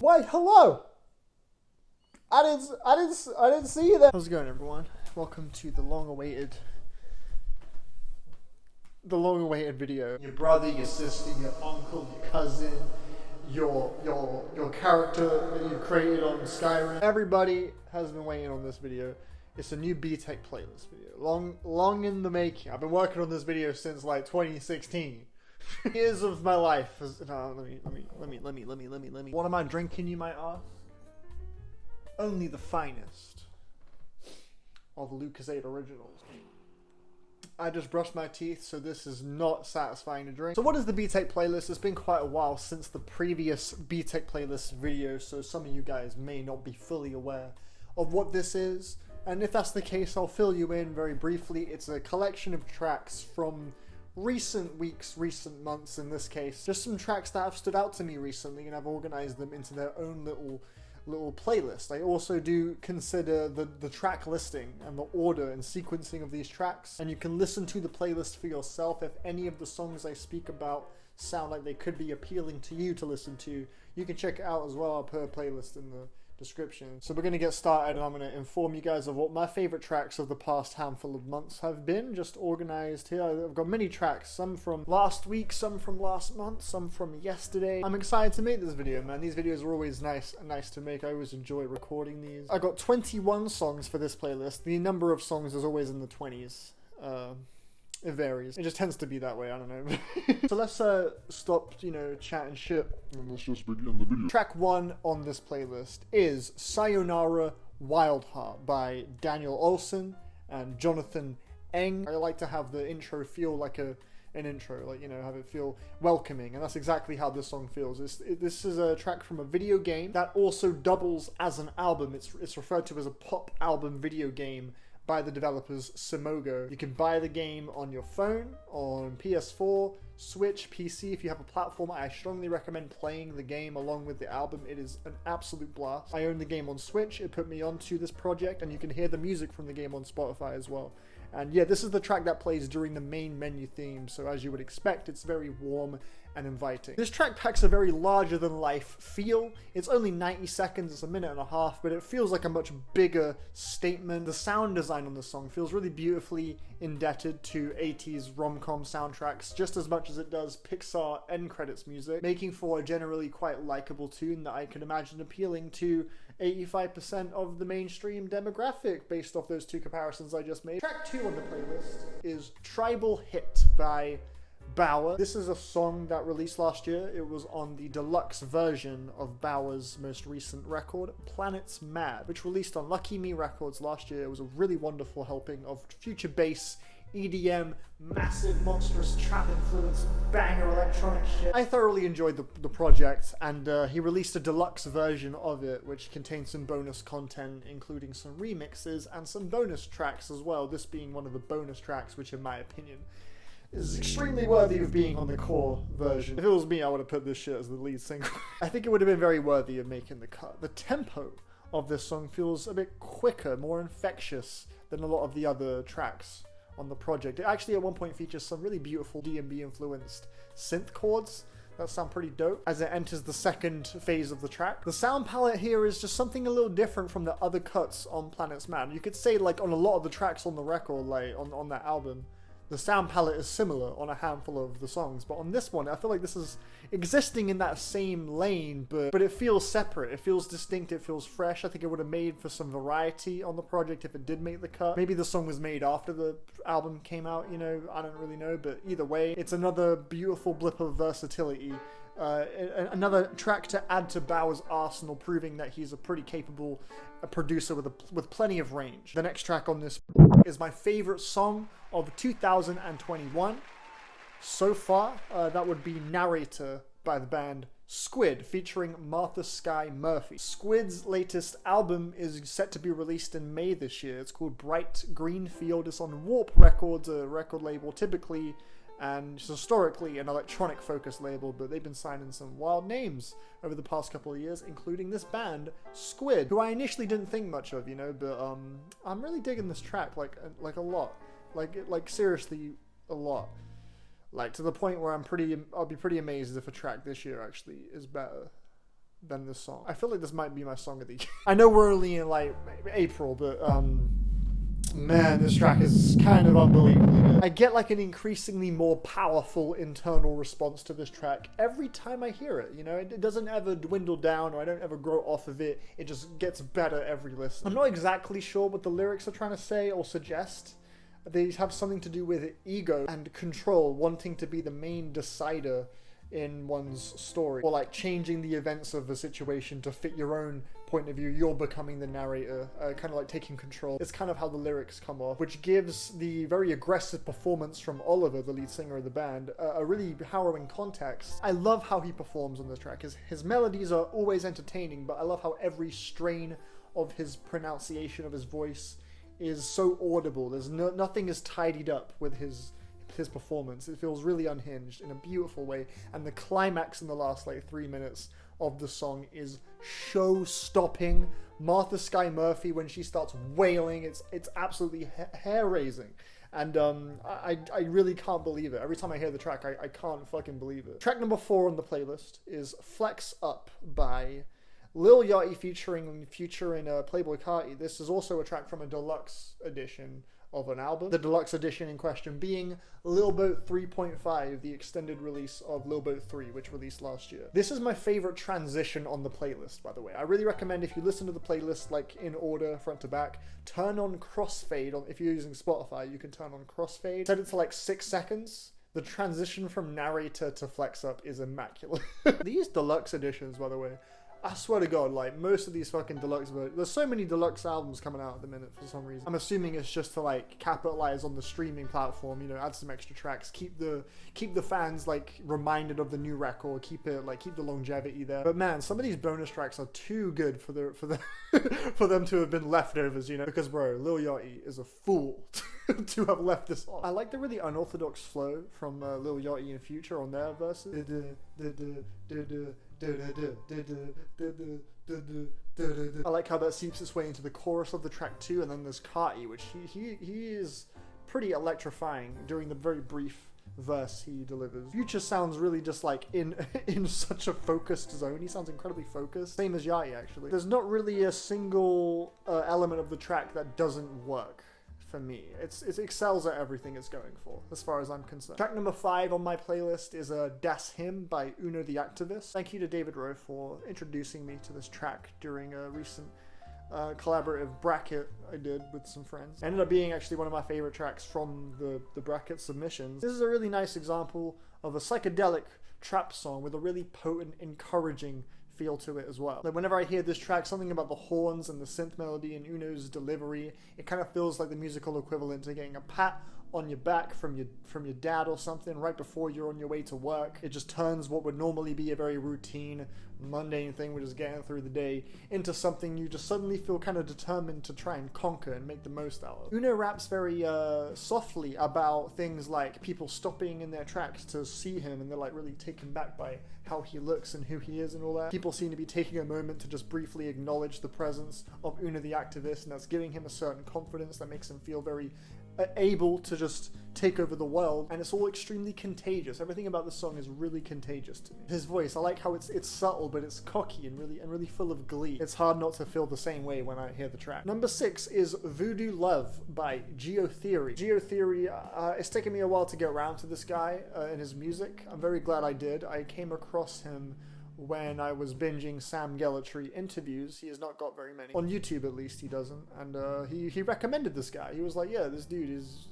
Wait, hello! I didn't see you there. How's it going, everyone? Welcome to the long-awaited video. Your brother, your sister, your uncle, your cousin, your character that you created on Skyrim. Everybody has been waiting on this video. It's a new BTEC playlist video. Long in the making. I've been working on this video since like 2016. Years of my life. Let me. What am I drinking, you might ask? Only the finest of Lucozade Originals. I just brushed my teeth, so this is not satisfying to drink. So what is the BTEC playlist? It's been quite a while since the previous BTEC playlist video, so some of you guys may not be fully aware of what this is. And if that's the case, I'll fill you in very briefly. It's a collection of tracks from recent weeks, recent months in this case. Just some tracks that have stood out to me recently, and I've organized them into their own little playlist. I also do consider the track listing and the order and sequencing of these tracks, and you can listen to the playlist for yourself. If any of the songs I speak about sound like they could be appealing to you to listen to, you can check it out as well. I'll put a playlist in the description. So we're going to get started, and I'm going to inform you guys of what my favorite tracks of the past handful of months have been, just organized here. I've got many tracks, some from last week, some from last month, some from yesterday. I'm excited to make this video, man. These videos are always nice to make. I always enjoy recording these. I got 21 songs for this playlist. The number of songs is always in the 20s. It varies. It just tends to be that way, I don't know. So let's stop, chatting shit. And let's just begin the video. Track 1 on this playlist is Sayonara Wild Heart by Daniel Olson and Jonathan Eng. I like to have the intro feel like an intro, like, have it feel welcoming, and that's exactly how this song feels. This is a track from a video game that also doubles as an album. It's referred to as a pop album video game by the developers Simogo. You can buy the game on your phone, on PS4, Switch, PC. If you have a platform, I strongly recommend playing the game along with the album. It is an absolute blast. I own the game on Switch. It put me onto this project, and you can hear the music from the game on Spotify as well. And yeah, this is the track that plays during the main menu theme, so as you would expect, it's very warm and inviting. This track packs a very larger-than-life feel. It's only 90 seconds, it's a minute and a half, but it feels like a much bigger statement. The sound design on this song feels really beautifully indebted to 80s rom-com soundtracks, just as much as it does Pixar end credits music, making for a generally quite likable tune that I can imagine appealing to 85% of the mainstream demographic based off those two comparisons I just made. Track 2 on the playlist is Tribal Hit by Bauer. This is a song that released last year. It was on the deluxe version of Bauer's most recent record, Planets Mad, which released on Lucky Me Records last year. It was a really wonderful helping of future bass, EDM, massive, monstrous, trap-influenced, banger electronic shit. I thoroughly enjoyed the project, and he released a deluxe version of it, which contains some bonus content, including some remixes and some bonus tracks as well, this being one of the bonus tracks, which in my opinion is extremely worthy of being on the core version. If it was me, I would have put this shit as the lead single. I think it would have been very worthy of making the cut. The tempo of this song feels a bit quicker, more infectious than a lot of the other tracks on the project. It actually at one point features some really beautiful D&B influenced synth chords that sound pretty dope as it enters the second phase of the track. The sound palette here is just something a little different from the other cuts on Planets Mad. You could say, like, on a lot of the tracks on the record, like on that album, the sound palette is similar on a handful of the songs, but on this one, I feel like this is existing in that same lane, but it feels separate. It feels distinct. It feels fresh. I think it would have made for some variety on the project if it did make the cut. Maybe the song was made after the album came out, I don't really know, but either way, it's another beautiful blip of versatility. Another track to add to Bauer's arsenal, proving that he's a pretty capable producer with plenty of range. The next track on this is my favorite song of 2021 so far. That would be Narrator by the band Squid, featuring Martha Skye Murphy. Squid's latest album is set to be released in May this year. It's called Bright Green Field. It's on Warp Records, a record label typically and historically an electronic focused label, but they've been signing some wild names over the past couple of years, including this band Squid, who I initially didn't think much of, but I'm really digging this track like a lot, like seriously a lot, like to the point where I'll be pretty amazed if a track this year actually is better than this song. I feel like this might be my song of the year. I know we're only in like April, but man, this track is kind of unbelievably good. I get like an increasingly more powerful internal response to this track every time I hear it, you know? It doesn't ever dwindle down, or I don't ever grow off of it. It just gets better every listen. I'm not exactly sure what the lyrics are trying to say or suggest. They have something to do with ego and control, wanting to be the main decider in one's story, or like changing the events of a situation to fit your own point of view. You're becoming the narrator, kind of like taking control. It's kind of how the lyrics come off, which gives the very aggressive performance from Oliver, the lead singer of the band, a really harrowing context. I love how he performs on this track. His melodies are always entertaining, but I love how every strain of his pronunciation of his voice is so audible. There's nothing is tidied up with his performance. It feels really unhinged in a beautiful way, and the climax in the last like 3 minutes of the song is show-stopping. Martha Skye Murphy, when she starts wailing, it's absolutely hair-raising, and I really can't believe it. Every time I hear the track, I can't fucking believe it. Track number 4 on the playlist is Flex Up by Lil Yachty featuring Future in Playboy Carti. This is also a track from a deluxe edition of an album. The deluxe edition in question being Lil Boat 3.5, the extended release of Lil Boat 3, which released last year. This is my favorite transition on the playlist, by the way. I really recommend, if you listen to the playlist like in order, front to back, turn on crossfade. If you're using Spotify, you can turn on crossfade. Set it to like 6 seconds. The transition from narrator to flex up is immaculate. These deluxe editions, by the way, I swear to God, like, most of these fucking deluxe, there's so many deluxe albums coming out at the minute for some reason. I'm assuming it's just to, like, capitalize on the streaming platform, you know, add some extra tracks, keep the fans, like, reminded of the new record, keep the longevity there. But man, some of these bonus tracks are too good for them to have been leftovers, you know, because bro, Lil Yachty is a fool to have left this on. I like the really unorthodox flow from Lil Yachty and Future on their verses. I like how that seeps its way into the chorus of the track too, and then there's Carti, which he is pretty electrifying during the very brief verse he delivers. Future sounds really just like in such a focused zone. He sounds incredibly focused. Same as Yachty, actually. There's not really a single element of the track that doesn't work. For me, it excels at everything it's going for, as far as I'm concerned. Track number 5 on my playlist is Das Him by yknow the Activist. Thank you to David Rowe for introducing me to this track during a recent collaborative bracket I did with some friends. It ended up being actually one of my favorite tracks from the bracket submissions. This is a really nice example of a psychedelic trap song with a really potent, encouraging feel to it as well. Like whenever I hear this track, something about the horns and the synth melody and Uno's delivery, it kind of feels like the musical equivalent to getting a pat on your back from your dad or something right before you're on your way to work. It just turns what would normally be a very routine, mundane thing, we're just getting through the day, into something you just suddenly feel kind of determined to try and conquer and make the most out of. yknow raps very softly about things like people stopping in their tracks to see him, and they're like really taken back by how he looks and who he is and all that. People seem to be taking a moment to just briefly acknowledge the presence of yknow the Activist, and that's giving him a certain confidence that makes him feel very able to just take over the world, and it's all extremely contagious. Everything about the song is really contagious to me. His voice, I like how it's subtle, but it's cocky and really full of glee. It's hard not to feel the same way when I hear the track. Number 6 is Voodoo Love by Geotheory. Geotheory, it's taken me a while to get around to this guy and his music. I'm very glad I did. I came across him when I was binging Sam Gellatry interviews. He has not got very many. On YouTube, at least, he doesn't. And he recommended this guy. He was like, yeah, this dude is...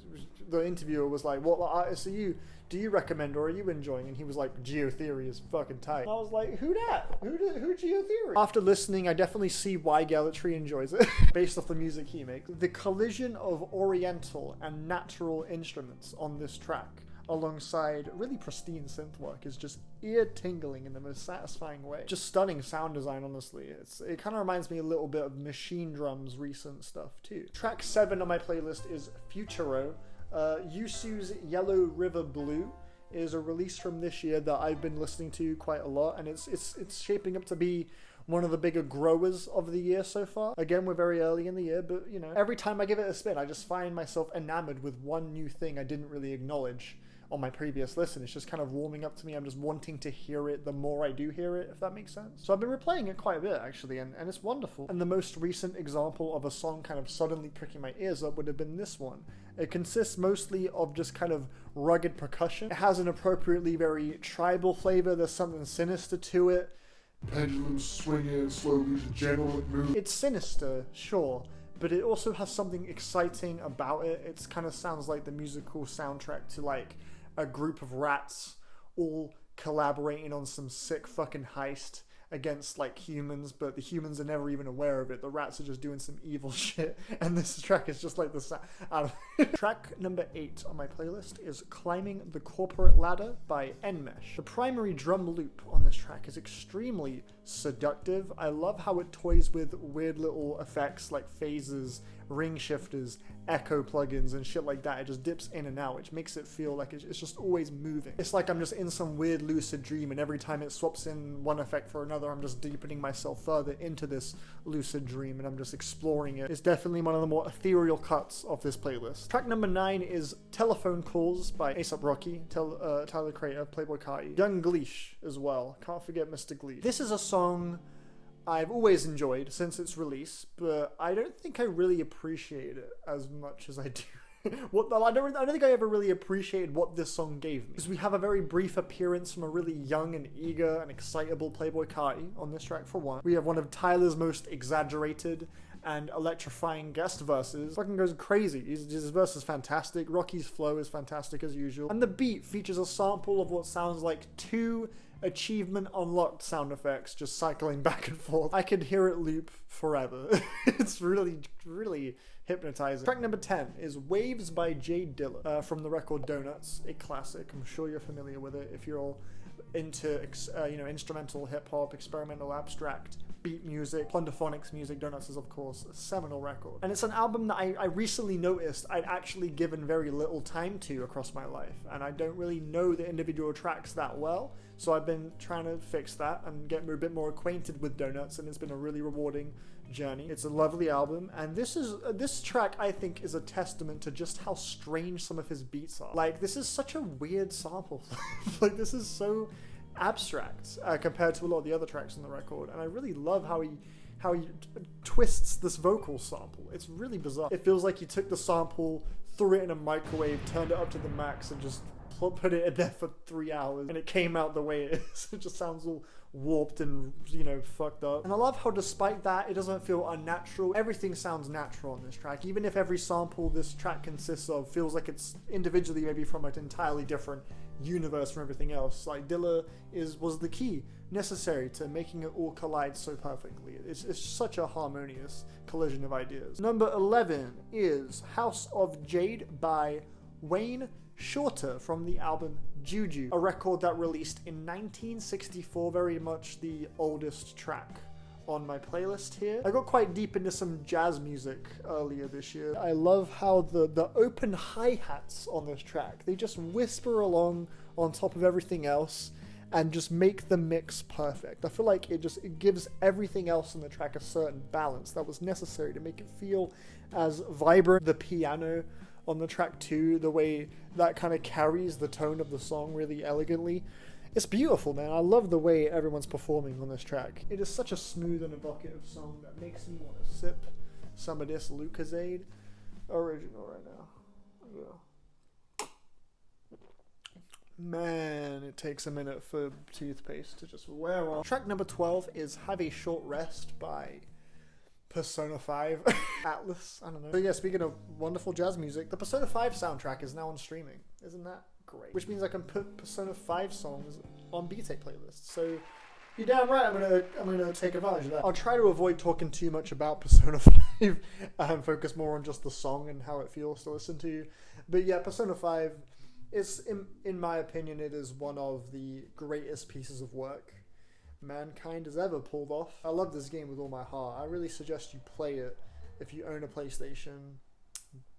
The interviewer was like, what artists do you recommend or are you enjoying? And he was like, Geotheory is fucking tight. And I was like, who dat? Who Geotheory? After listening, I definitely see why Gellatry enjoys it, based off the music he makes. The collision of oriental and natural instruments on this track, alongside really pristine synth work, is just ear-tingling in the most satisfying way. Just stunning sound design, honestly. It kind of reminds me a little bit of Machine Drum's recent stuff too. Track 7 on my playlist is Futuro. Yusu's Yellow River Blue is a release from this year that I've been listening to quite a lot, and it's shaping up to be one of the bigger growers of the year so far. Again, we're very early in the year, but you know, every time I give it a spin, I just find myself enamored with one new thing I didn't really acknowledge on my previous listen. It's just kind of warming up to me. I'm just wanting to hear it the more I do hear it, if that makes sense. So I've been replaying it quite a bit, actually, and it's wonderful. And the most recent example of a song kind of suddenly pricking my ears up would have been this one. It consists mostly of just kind of rugged percussion. It has an appropriately very tribal flavor. There's something sinister to it. Pendulum swinging slowly to gentle move. It's sinister, sure, but it also has something exciting about it. It kind of sounds like the musical soundtrack to like a group of rats all collaborating on some sick fucking heist against like humans, but the humans are never even aware of it. The rats are just doing some evil shit, and this track is just like the sound. Track number 8 on my playlist is Climbing the Corporate Ladder by Enmesh. The primary drum loop on this track is extremely seductive. I love how it toys with weird little effects like phases, ring shifters, echo plugins, and shit like that. It just dips in and out, which makes it feel like it's just always moving. It's like I'm just in some weird lucid dream, and every time it swaps in one effect for another, I'm just deepening myself further into this lucid dream, and I'm just exploring it. It's definitely one of the more ethereal cuts of this playlist. Track number 9 is Telephone Calls by A$AP Rocky, Tyler Creator, Playboy Carti, Young Gleesh as well. Can't forget Mr. Gleesh. This is a song I've always enjoyed since its release, but I don't think I really appreciate it as much as I do. I don't think I ever really appreciated what this song gave me. Because we have a very brief appearance from a really young and eager and excitable Playboy Carti on this track, for one. We have one of Tyler's most exaggerated and electrifying guest verses. Fucking goes crazy. His verse is fantastic. Rocky's flow is fantastic as usual. And the beat features a sample of what sounds like 2 achievement unlocked sound effects just cycling back and forth. I could hear it loop forever. It's really, really hypnotizing. Track number 10 is Waves by Jay Dilla from the record Donuts, a classic. I'm sure you're familiar with it if you're all into instrumental hip-hop, experimental abstract beat music, Plunderphonics music. Donuts is of course a seminal record, and it's an album that I recently noticed I'd actually given very little time to across my life, and I don't really know the individual tracks that well, so I've been trying to fix that and get a bit more acquainted with Donuts, and it's been a really rewarding journey. It's a lovely album, and this track I think is a testament to just how strange some of his beats are. Like, this is such a weird sample. Like, this is so abstract compared to a lot of the other tracks on the record, and I really love how he twists this vocal sample. It's really bizarre. It feels like he took the sample, threw it in a microwave, turned it up to the max, and just put it in there for 3 hours, and it came out the way it is. It just sounds all warped and, fucked up. And I love how despite that, it doesn't feel unnatural. Everything sounds natural on this track. Even if every sample this track consists of feels like it's individually maybe from an entirely different universe from everything else, like Dilla was the key necessary to making it all collide so perfectly. It's such a harmonious collision of ideas. Number 11 is House of Jade by Wayne Shorter from the album Juju, a record that released in 1964, very much the oldest track on my playlist here. I got quite deep into some jazz music earlier this year. I love how the open hi-hats on this track, they just whisper along on top of everything else and just make the mix perfect. I feel like it gives everything else in the track a certain balance that was necessary to make it feel as vibrant. The piano on the track too, the way that kind of carries the tone of the song really elegantly. It's beautiful, man. I love the way everyone's performing on this track. It is such a smooth and evocative song that makes me want to sip some of this Lucozade original right now. Yeah. Man, it takes a minute for toothpaste to just wear off. Track number 12 is Have a Short Rest by Persona 5 Atlas. I don't know. So yeah, speaking of wonderful jazz music, the Persona 5 soundtrack is now on streaming. Isn't that great? Which means I can put Persona 5 songs on BTEC playlists. So you're damn right I'm gonna take advantage of that. I'll try to avoid talking too much about Persona 5 and focus more on just the song and how it feels to listen to. But yeah, Persona 5 is, in my opinion, it is one of the greatest pieces of work mankind has ever pulled off. I love this game with all my heart. I really suggest you play it if you own a PlayStation,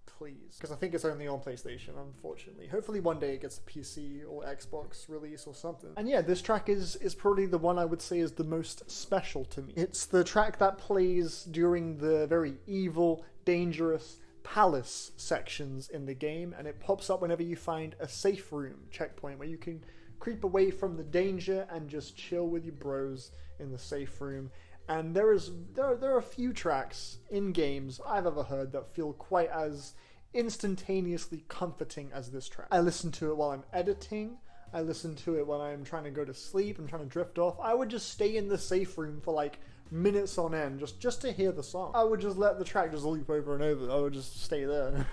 please, because I think it's only on PlayStation, unfortunately. Hopefully one day it gets a PC or Xbox release or something. And yeah, this track is probably the one I would say is the most special to me. It's the track that plays during the very evil, dangerous, palace sections in the game, and it pops up whenever you find a safe room checkpoint where you can creep away from the danger and just chill with your bros in the safe room. And there are a few tracks in games I've ever heard that feel quite as instantaneously comforting as this track. I listen to it while I'm editing. I listen to it when I'm trying to go to sleep. I'm trying to drift off. I would just stay in the safe room for like minutes on end just to hear the song. I would just let the track just loop over and over. I would just stay there.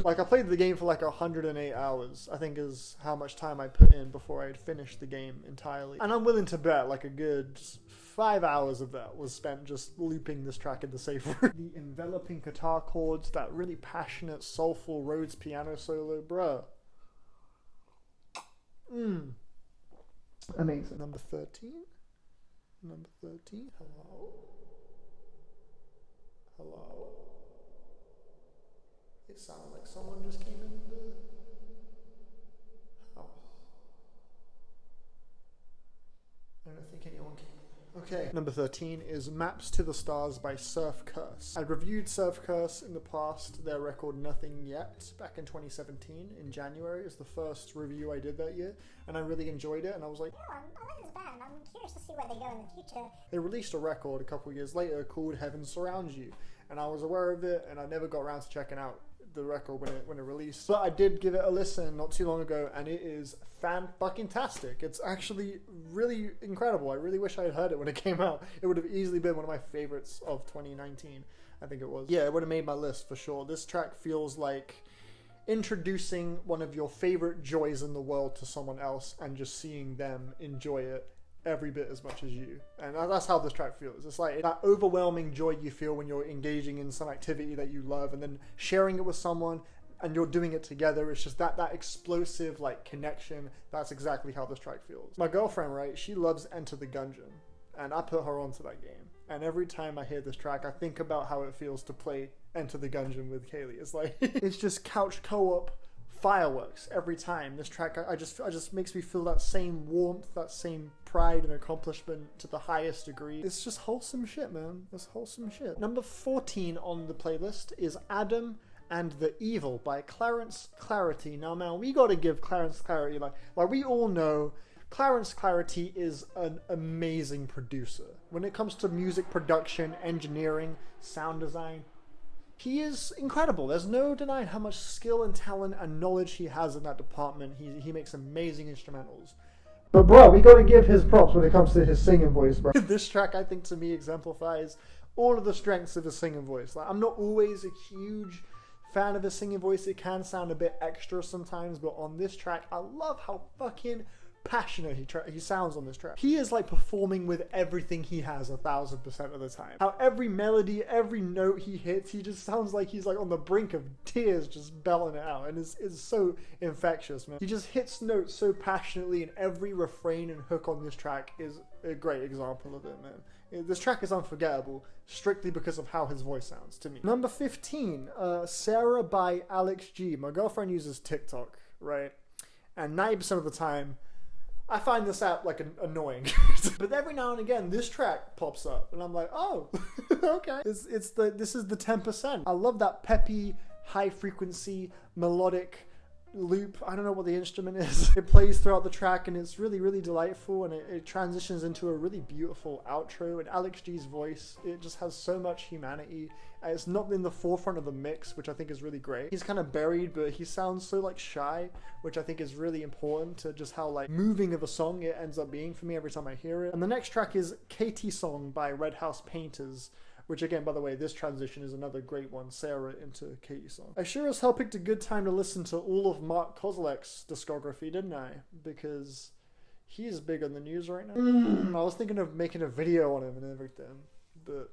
Like, I played the game for like 108 hours, I think is how much time I put in before I had finished the game entirely. And I'm willing to bet like a good 5 hours of that was spent just looping this track in the safe room. The enveloping guitar chords, that really passionate, soulful Rhodes piano solo, bruh. Amazing. Number 13? Number 13? Hello? Hello? It sounded like someone just came in the house. I don't think anyone came. Okay. Number 13 is Maps to the Stars by Surf Curse. I'd reviewed Surf Curse in the past, their record Nothing Yet, back in 2017, in January. Is the first review I did that year, and I really enjoyed it, and I was like, I like this band. I'm curious to see where they go in the future. They released a record a couple years later called Heaven Surrounds You, and I was aware of it, and I never got around to checking out the record when it released. But I did give it a listen not too long ago, and it is fan-fucking-tastic. It's actually really incredible. I really wish I had heard it when it came out. It would have easily been one of my favorites of 2019, I think it was. Yeah, it would have made my list for sure. This track feels like introducing one of your favorite joys in the world to someone else and just seeing them enjoy it every bit as much as you. And that's how this track feels. It's like that overwhelming joy you feel when you're engaging in some activity that you love and then sharing it with someone and you're doing it together. It's just that explosive like connection. That's exactly how this track feels. My girlfriend, right, she loves Enter the Gungeon, and I put her onto that game. And every time I hear this track, I think about how it feels to play Enter the Gungeon with Kaylee. It's like it's just couch co-op fireworks every time. This track I just makes me feel that same warmth, that same pride and accomplishment to the highest degree. It's just wholesome shit, man. It's wholesome shit. Number 14 on the playlist is Adam and the Evil by Clarence Clarity. Now man, we gotta give Clarence Clarity, like we all know Clarence Clarity is an amazing producer. When it comes to music production, engineering, sound design, he is incredible. There's no denying how much skill and talent and knowledge he has in that department. He makes amazing instrumentals. But bro, we gotta give his props when it comes to his singing voice, bro. This track, I think, to me exemplifies all of the strengths of his singing voice. Like, I'm not always a huge fan of his singing voice. It can sound a bit extra sometimes, but on this track, I love how fucking passionate he sounds on this track. He is like performing with everything he has 1000% of the time. How every melody, every note he hits, he just sounds like he's like on the brink of tears just belling it out, and it's so infectious, man. He just hits notes so passionately, and every refrain and hook on this track is a great example of it, man. This track is unforgettable strictly because of how his voice sounds to me. Number 15, Sarah by Alex G. My girlfriend uses TikTok, right? And 90% of the time I find this app like annoying. But every now and again this track pops up and I'm like, oh, okay. This is the 10%. I love that peppy, high frequency, melodic loop. I don't know what the instrument is. It plays throughout the track and it's really, really delightful, and it transitions into a really beautiful outro. And Alex G's voice, it just has so much humanity. It's not in the forefront of the mix, which I think is really great. He's kind of buried, but he sounds so like shy, which I think is really important to just how like moving of a song it ends up being for me every time I hear it. And the next track is KT Song by Red House Painters, which again, by the way, this transition is another great one, Sarah into KT Song. I sure as hell picked a good time to listen to all of Mark Kozlek's discography, didn't I? Because he is big on the news right now. I was thinking of making a video on him and everything, but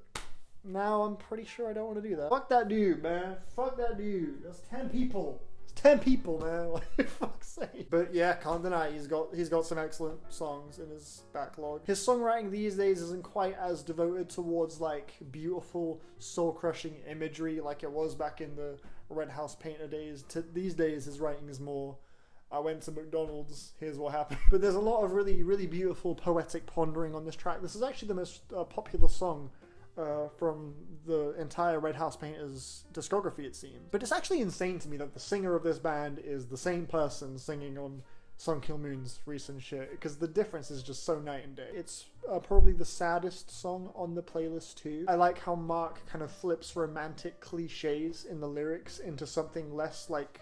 now I'm pretty sure I don't want to do that. Fuck that dude, man. Fuck that dude. That's 10 people. It's 10 people, man. Like, fuck's sake. But yeah, can't deny he's got some excellent songs in his backlog. His songwriting these days isn't quite as devoted towards like beautiful, soul-crushing imagery like it was back in the Red House Painter days. These days his writing is more, I went to McDonald's, here's what happened. But there's a lot of really, really beautiful poetic pondering on this track. This is actually the most popular song from the entire Red House Painters discography, it seems. But it's actually insane to me that the singer of this band is the same person singing on Sun Kill Moon's recent shit, because the difference is just so night and day. It's probably the saddest song on the playlist too. I like how Mark kind of flips romantic cliches in the lyrics into something less like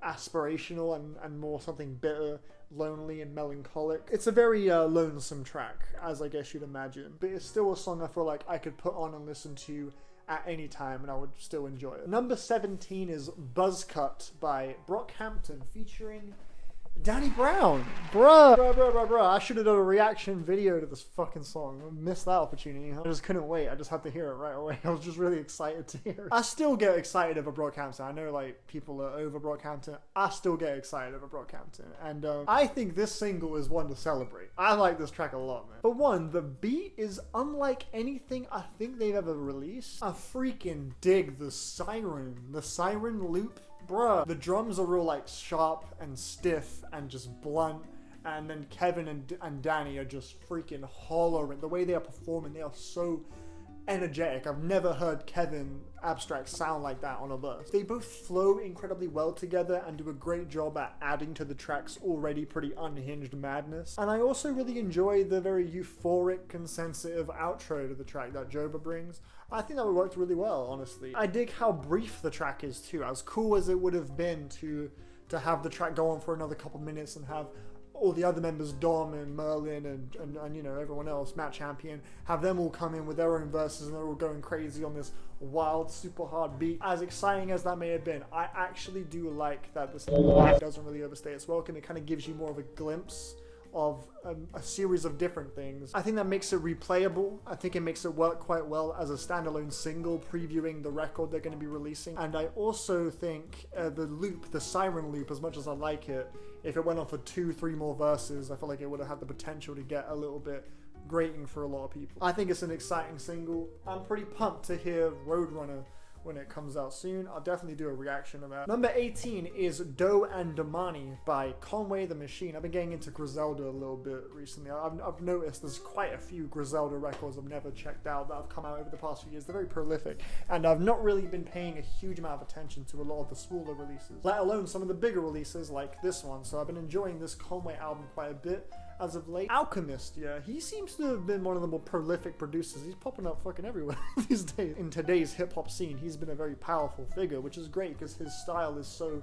aspirational and more something bitter, lonely, and melancholic. It's a very lonesome track, as I guess you'd imagine, but it's still a song I feel like I could put on and listen to at any time and I would still enjoy it. Number 17 is Buzzcut by Brockhampton featuring Danny Brown. Bruh. I should have done a reaction video to this fucking song. I missed that opportunity. I just couldn't wait. I just had to hear it right away. I was just really excited to hear it. I still get excited over Brockhampton. I know like people are over Brockhampton. I still get excited over Brockhampton. And I think this single is one to celebrate. I like this track a lot, man. For one, the beat is unlike anything I think they've ever released. I freaking dig the siren loop. Bruh, the drums are real like sharp and stiff and just blunt, and then Kevin and Danny are just freaking hollering. The way they are performing, they are so energetic. I've never heard Kevin Abstract sound like that on a verse. They both flow incredibly well together and do a great job at adding to the track's already pretty unhinged madness. And I also really enjoy the very euphoric and sensitive outro to the track that Joba brings. I think that worked really well, honestly. I dig how brief the track is too. As cool as it would have been to have the track go on for another couple minutes and have all the other members, Dom and Merlin and you know, everyone else, Matt Champion, have them all come in with their own verses and they're all going crazy on this wild, super hard beat. As exciting as that may have been, I actually do like that this doesn't really overstay its welcome. It kind of gives you more of a glimpse of a series of different things. I think that makes it replayable. I think it makes it work quite well as a standalone single previewing the record they're going to be releasing. And I also think the siren loop, as much as I like it, if it went on for 2-3 more verses, I feel like it would have had the potential to get a little bit grating for a lot of people. I think it's an exciting single. I'm pretty pumped to hear Roadrunner when it comes out soon. I'll definitely do a reaction of that. Number 18 is Doe and Damani by Conway the Machine. I've been getting into Griselda a little bit recently. I've noticed there's quite a few Griselda records I've never checked out that have come out over the past few years. They're very prolific, and I've not really been paying a huge amount of attention to a lot of the smaller releases, let alone some of the bigger releases like this one. So I've been enjoying this Conway album quite a bit as of late. Alchemist, yeah, he seems to have been one of the more prolific producers. He's popping up fucking everywhere these days. In today's hip-hop scene, he's been a very powerful figure, which is great because his style is so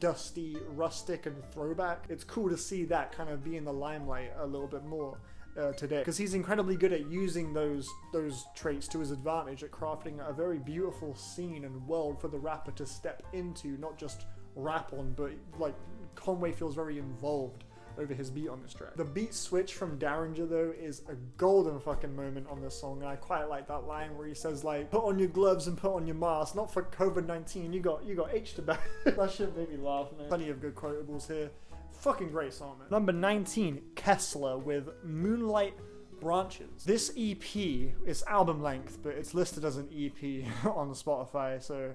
dusty, rustic, and throwback. It's cool to see that kind of be in the limelight a little bit more today, because he's incredibly good at using those traits to his advantage, at crafting a very beautiful scene and world for the rapper to step into, not just rap on, but like Conway feels very involved over his beat on this track. The beat switch from Derringer though is a golden fucking moment on this song, and I quite like that line where he says like, put on your gloves and put on your mask, not for COVID-19, you got H to back. That shit made me laugh, man. Plenty of good quotables here. Fucking great song, man. Number 19, Kessler with Moonlight Branches. This EP is album length, but it's listed as an EP on Spotify, so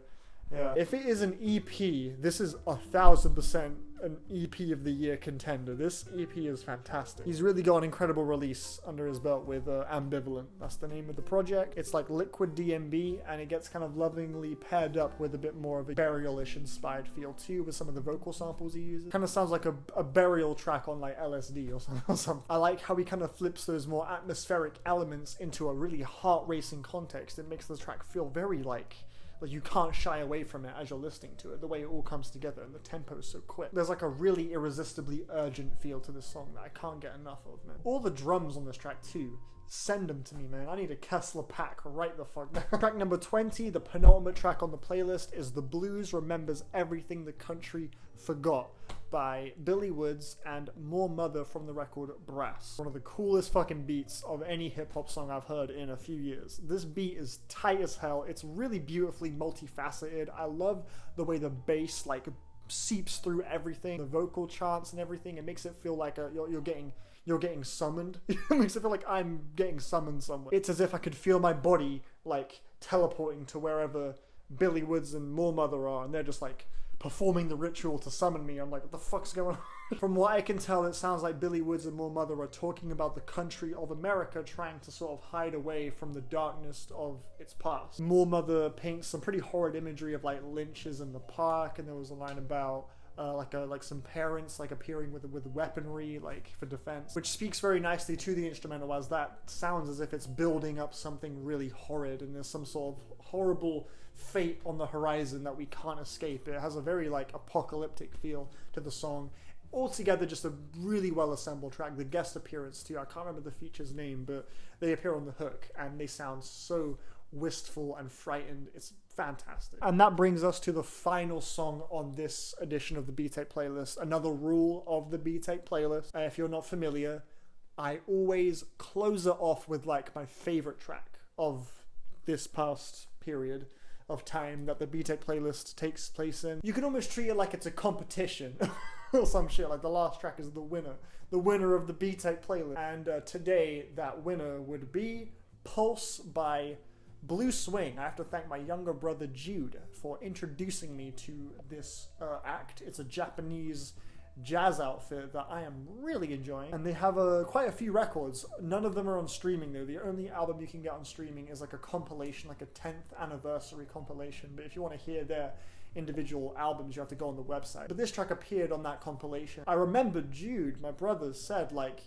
yeah. If it is an EP, this is 1000% an EP of the year contender. This EP is fantastic. He's really got an incredible release under his belt with Ambivalent. That's the name of the project. It's like liquid DMB, and it gets kind of lovingly paired up with a bit more of a burial-ish inspired feel too, with some of the vocal samples he uses. Kind of sounds like a burial track on like LSD or something. I like how he kind of flips those more atmospheric elements into a really heart-racing context. It makes the track feel very like you can't shy away from it as you're listening to it, the way it all comes together, and the tempo is so quick. There's like a really irresistibly urgent feel to this song that I can't get enough of, man. All the drums on this track too, send them to me, man. I need a Kessler pack right the fuck now. Track number 20, the penultimate track on the playlist, is The Blues Remembers Everything the Country Forgot by Billy Woods and More Mother from the record Brass. One of the coolest fucking beats of any hip-hop song I've heard in a few years. This beat is tight as hell. It's really beautifully multifaceted. I love the way the bass like seeps through everything, the vocal chants and everything. It makes it feel like you're getting summoned. It makes it feel like I'm getting summoned somewhere. It's as if I could feel my body like teleporting to wherever Billy Woods and More Mother are, and they're just like performing the ritual to summon me. I'm like, what the fuck's going on? From what I can tell, it sounds like Billy Woods and More Mother are talking about the country of America trying to sort of hide away from the darkness of its past. More Mother paints some pretty horrid imagery of like lynches in the park, and there was a line about like some parents like appearing with weaponry like for defense, which speaks very nicely to the instrumental, as that sounds as if it's building up something really horrid and there's some sort of horrible fate on the horizon that we can't escape. It has a very like apocalyptic feel to the song. Altogether, just a really well assembled track. The guest appearance too, I can't remember the feature's name, but they appear on the hook and they sound so wistful and frightened. It's fantastic. And that brings us to the final song on this edition of the BTEC playlist. Another rule of the BTEC playlist, if you're not familiar, I always close it off with like my favorite track of this past period of time that the BTEC playlist takes place in. You can almost treat it like it's a competition or some shit, like the last track is the winner of the BTEC playlist. And today that winner would be Pulse by Blue Swing. I have to thank my younger brother Jude for introducing me to this act. It's a Japanese jazz outfit that I am really enjoying, and they have quite a few records. None of them are on streaming though. The only album you can get on streaming is like a compilation, like a 10th anniversary compilation, but if you want to hear their individual albums you have to go on the website. But this track appeared on that compilation. I remember Jude, my brother, said like,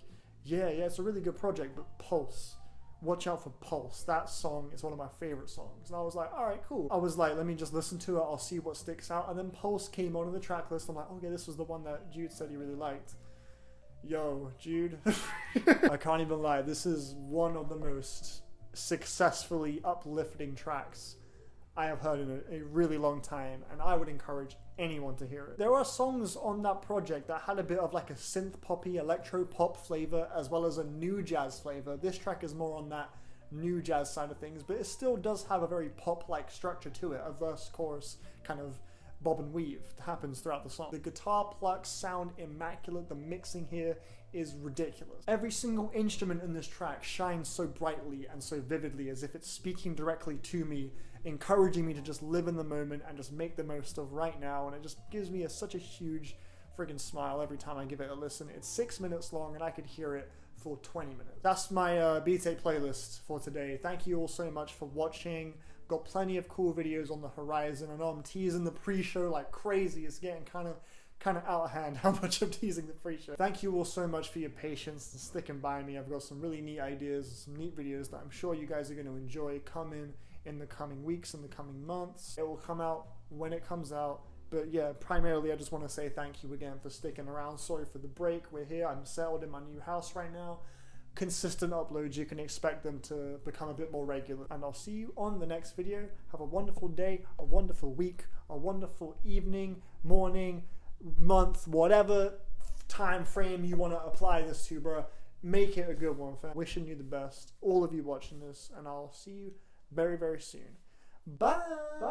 yeah, it's a really good project, but Pulse, watch out for Pulse. That song is one of my favorite songs. And I was like, alright, cool. I was like, let me just listen to it, I'll see what sticks out. And then Pulse came on in the track list. I'm like, okay, this was the one that Jude said he really liked. Yo, Jude. I can't even lie, this is one of the most successfully uplifting tracks I have heard in a really long time, and I would encourage anyone to hear it. There are songs on that project that had a bit of like a synth poppy, electro pop flavor, as well as a new jazz flavor. This track is more on that new jazz side of things, but it still does have a very pop-like structure to it. A verse, chorus, kind of bob and weave happens throughout the song. The guitar plucks sound immaculate. The mixing here is ridiculous. Every single instrument in this track shines so brightly and so vividly, as if it's speaking directly to me, encouraging me to just live in the moment and just make the most of right now. And it just gives me such a huge friggin' smile every time I give it a listen. It's 6 minutes long and I could hear it for 20 minutes. That's my BTEC playlist for today. Thank you all so much for watching. Got plenty of cool videos on the horizon. I know I'm teasing the pre-show like crazy. It's getting kind of out of hand how much I'm teasing the pre-show. Thank you all so much for your patience and sticking by me. I've got some really neat ideas, some neat videos that I'm sure you guys are going to enjoy coming in the coming weeks and the coming months. It will come out when it comes out. But yeah, primarily I just want to say thank you again for sticking around. Sorry for the break. We're here. I'm settled in my new house right now. Consistent uploads, you can expect them to become a bit more regular. And I'll see you on the next video. Have a wonderful day, a wonderful week, a wonderful evening, morning, month, whatever time frame you want to apply this to, bro. Make it a good one, fam. Wishing you the best, all of you watching this, and I'll see you very, very soon. Bye!